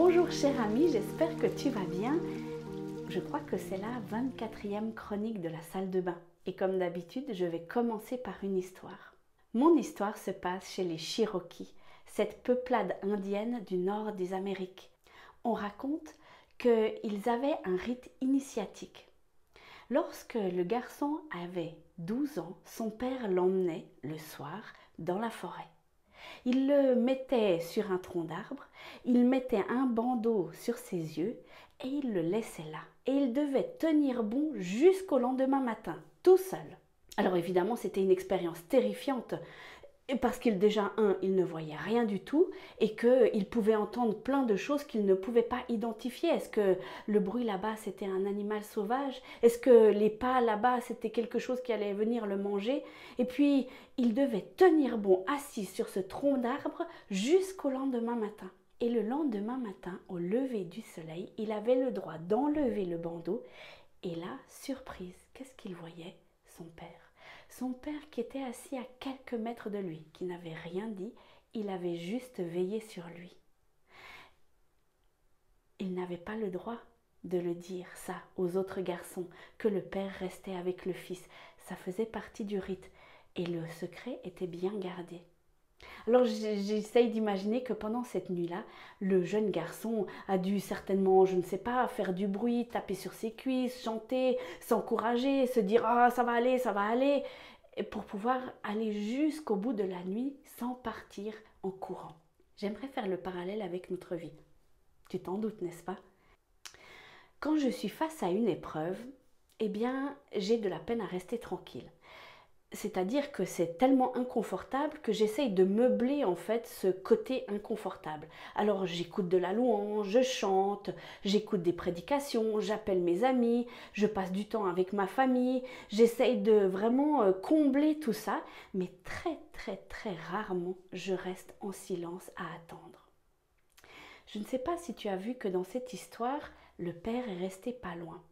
Bonjour cher ami, j'espère que tu vas bien. Je crois que c'est la 24e chronique de la salle de bain. Et comme d'habitude, je vais commencer par une histoire. Mon histoire se passe chez les Cherokees, cette peuplade indienne du nord des Amériques. On raconte qu'ils avaient un rite initiatique. Lorsque le garçon avait 12 ans, son père l'emmenait le soir dans la forêt. Il le mettait sur un tronc d'arbre, il mettait un bandeau sur ses yeux et il le laissait là. Et il devait tenir bon jusqu'au lendemain matin, tout seul. Alors évidemment, c'était une expérience terrifiante parce qu'il il ne voyait rien du tout et qu'il pouvait entendre plein de choses qu'il ne pouvait pas identifier. Est-ce que le bruit là-bas, c'était un animal sauvage? Est-ce que les pas là-bas, c'était quelque chose qui allait venir le manger? Et puis, il devait tenir bon assis sur ce tronc d'arbre jusqu'au lendemain matin. Et le lendemain matin, au lever du soleil, il avait le droit d'enlever le bandeau. Et là, surprise, qu'est-ce qu'il voyait? Son père. Son père qui était assis à quelques mètres de lui, qui n'avait rien dit, il avait juste veillé sur lui. Il n'avait pas le droit de le dire, ça, aux autres garçons, que le père restait avec le fils. Ça faisait partie du rite et le secret était bien gardé. Alors j'essaye d'imaginer que pendant cette nuit-là, le jeune garçon a dû certainement, je ne sais pas, faire du bruit, taper sur ses cuisses, chanter, s'encourager, se dire « Ah, ça va aller !» pour pouvoir aller jusqu'au bout de la nuit sans partir en courant. J'aimerais faire le parallèle avec notre vie. Tu t'en doutes, n'est-ce pas? Quand je suis face à une épreuve, eh bien, j'ai de la peine à rester tranquille. C'est-à-dire que c'est tellement inconfortable que j'essaye de meubler en fait ce côté inconfortable. Alors j'écoute de la louange, je chante, j'écoute des prédications, j'appelle mes amis, je passe du temps avec ma famille, j'essaye de vraiment combler tout ça, mais très rarement je reste en silence à attendre. Je ne sais pas si tu as vu que dans cette histoire, le père est resté pas loin.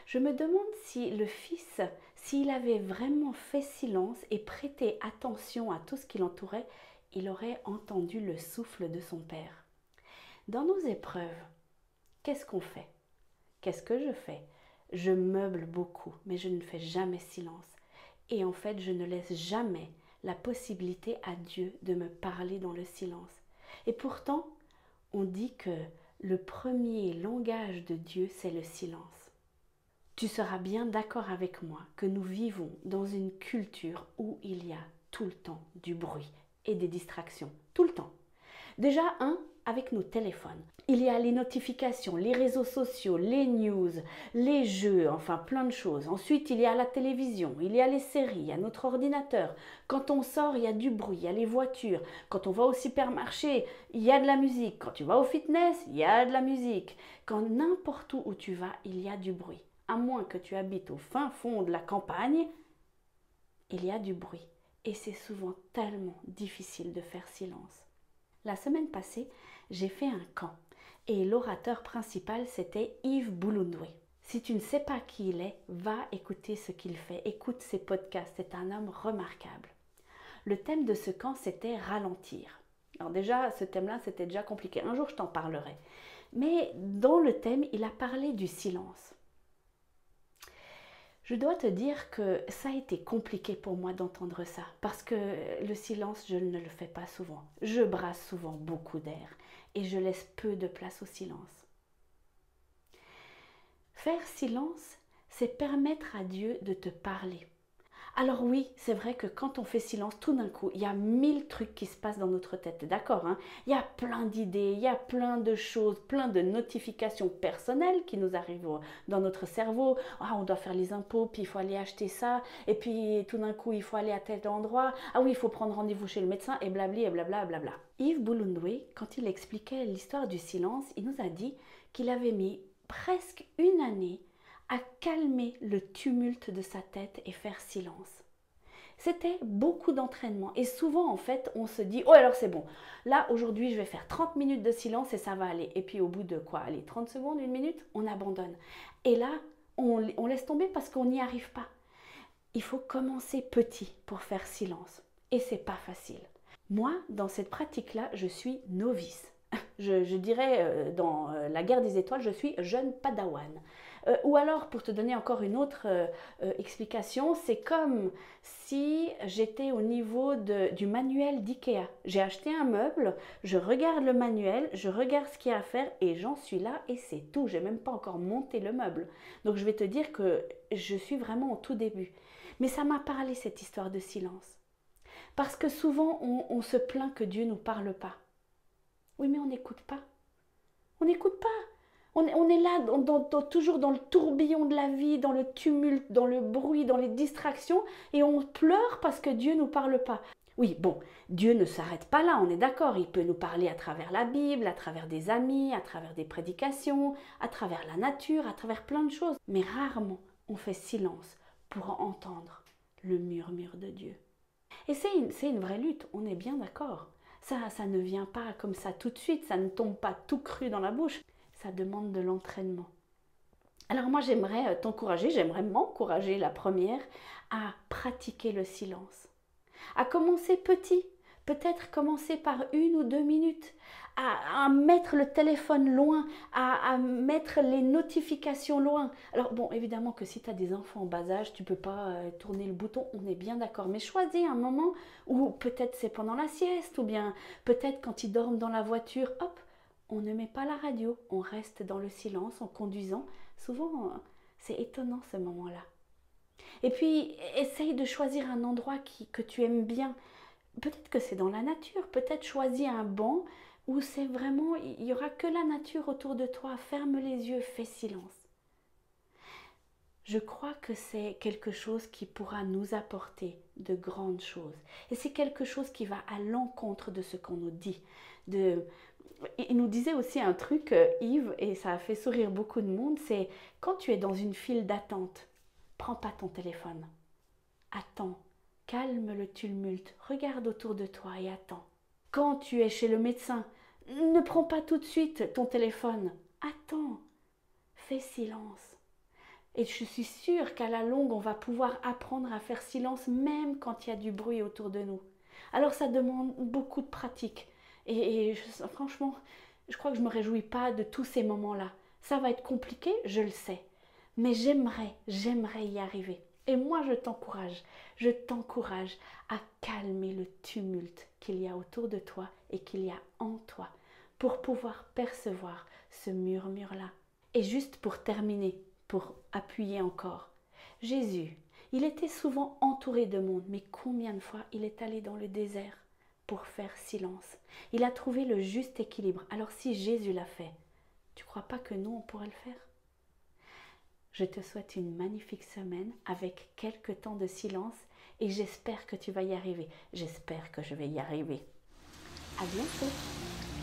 Je me demande si le fils, s'il avait vraiment fait silence et prêté attention à tout ce qui l'entourait, il aurait entendu le souffle de son père. Dans nos épreuves, qu'est-ce qu'on fait? Qu'est-ce que je fais? Je meuble beaucoup, mais je ne fais jamais silence. Et en fait, je ne laisse jamais la possibilité à Dieu de me parler dans le silence. Et pourtant, on dit que le premier langage de Dieu, c'est le silence. Tu seras bien d'accord avec moi que nous vivons dans une culture où il y a tout le temps du bruit et des distractions. Tout le temps. Déjà, avec nos téléphones. Il y a les notifications, les réseaux sociaux, les news, les jeux, enfin plein de choses. Ensuite, il y a la télévision, il y a les séries, il y a notre ordinateur. Quand on sort, il y a du bruit, il y a les voitures. Quand on va au supermarché, il y a de la musique. Quand tu vas au fitness, il y a de la musique. Quand n'importe où tu vas, il y a du bruit. À moins que tu habites au fin fond de la campagne, il y a du bruit. Et c'est souvent tellement difficile de faire silence. La semaine passée, j'ai fait un camp. Et l'orateur principal, c'était Yves Bouloundoué. Si tu ne sais pas qui il est, va écouter ce qu'il fait. Écoute ses podcasts, c'est un homme remarquable. Le thème de ce camp, c'était ralentir. Alors déjà, ce thème-là, c'était déjà compliqué. Un jour, je t'en parlerai. Mais dans le thème, il a parlé du silence. Je dois te dire que ça a été compliqué pour moi d'entendre ça, parce que le silence, je ne le fais pas souvent. Je brasse souvent beaucoup d'air et je laisse peu de place au silence. Faire silence, c'est permettre à Dieu de te parler. Alors oui, c'est vrai que quand on fait silence, tout d'un coup, il y a 1000 trucs qui se passent dans notre tête, d'accord, hein? Il y a plein d'idées, il y a plein de choses, plein de notifications personnelles qui nous arrivent dans notre cerveau. Ah, on doit faire les impôts, puis il faut aller acheter ça, et puis tout d'un coup, il faut aller à tel endroit. Ah oui, il faut prendre rendez-vous chez le médecin, et blabli, et blabla. Yves Bouloundoué, quand il expliquait l'histoire du silence, il nous a dit qu'il avait mis presque une année à calmer le tumulte de sa tête et faire silence. C'était beaucoup d'entraînement et souvent en fait on se dit « Oh alors c'est bon, là aujourd'hui je vais faire 30 minutes de silence et ça va aller » et puis au bout de quoi, allez 30 secondes, une minute, on abandonne. Et là on laisse tomber parce qu'on n'y arrive pas. Il faut commencer petit pour faire silence et c'est pas facile. Moi dans cette pratique-là je suis novice. Je dirais dans la guerre des étoiles, je suis jeune padawan. Ou alors, pour te donner encore une autre explication, c'est comme si j'étais au niveau du manuel d'IKEA. J'ai acheté un meuble, je regarde le manuel, je regarde ce qu'il y a à faire et j'en suis là et c'est tout. J'ai même pas encore monté le meuble. Donc je vais te dire que je suis vraiment au tout début. Mais ça m'a parlé cette histoire de silence. Parce que souvent on se plaint que Dieu ne nous parle pas. Oui, mais on n'écoute pas. On n'écoute pas. On est là, toujours dans le tourbillon de la vie, dans le tumulte, dans le bruit, dans les distractions, et on pleure parce que Dieu ne nous parle pas. Oui, bon, Dieu ne s'arrête pas là, on est d'accord. Il peut nous parler à travers la Bible, à travers des amis, à travers des prédications, à travers la nature, à travers plein de choses. Mais rarement on fait silence pour entendre le murmure de Dieu. Et c'est une vraie lutte, on est bien d'accord. Ça ne vient pas comme ça tout de suite, ça ne tombe pas tout cru dans la bouche. Ça demande de l'entraînement. Alors moi j'aimerais t'encourager, j'aimerais m'encourager la première à pratiquer le silence. À commencer petit, peut-être commencer par 1 ou 2 minutes, à mettre le téléphone loin, à mettre les notifications loin. Alors bon, évidemment que si tu as des enfants en bas âge, tu ne peux pas tourner le bouton, on est bien d'accord. Mais choisis un moment où peut-être c'est pendant la sieste, ou bien peut-être quand ils dorment dans la voiture, hop, on ne met pas la radio, on reste dans le silence en conduisant. Souvent, c'est étonnant ce moment-là. Et puis, essaye de choisir un endroit que tu aimes bien. Peut-être que c'est dans la nature, peut-être choisis un banc où c'est vraiment, il n'y aura que la nature autour de toi. Ferme les yeux, fais silence. Je crois que c'est quelque chose qui pourra nous apporter de grandes choses. Et c'est quelque chose qui va à l'encontre de ce qu'on nous dit. Il nous disait aussi un truc, Yves, et ça a fait sourire beaucoup de monde, c'est quand tu es dans une file d'attente, prends pas ton téléphone. Attends, calme le tumulte, regarde autour de toi et attends. Quand tu es chez le médecin, ne prends pas tout de suite ton téléphone. Attends, fais silence. Et je suis sûre qu'à la longue, on va pouvoir apprendre à faire silence même quand il y a du bruit autour de nous. Alors ça demande beaucoup de pratique. Franchement, je crois que je ne me réjouis pas de tous ces moments-là. Ça va être compliqué, je le sais. Mais j'aimerais y arriver. Et moi, je t'encourage à calmer le tumulte qu'il y a autour de toi et qu'il y a en toi pour pouvoir percevoir ce murmure-là. Et juste pour terminer, pour appuyer encore, Jésus, il était souvent entouré de monde, mais combien de fois il est allé dans le désert pour faire silence? Il a trouvé le juste équilibre. Alors si Jésus l'a fait, tu ne crois pas que nous, on pourrait le faire? Je te souhaite une magnifique semaine avec quelques temps de silence et j'espère que tu vas y arriver. J'espère que je vais y arriver. À bientôt!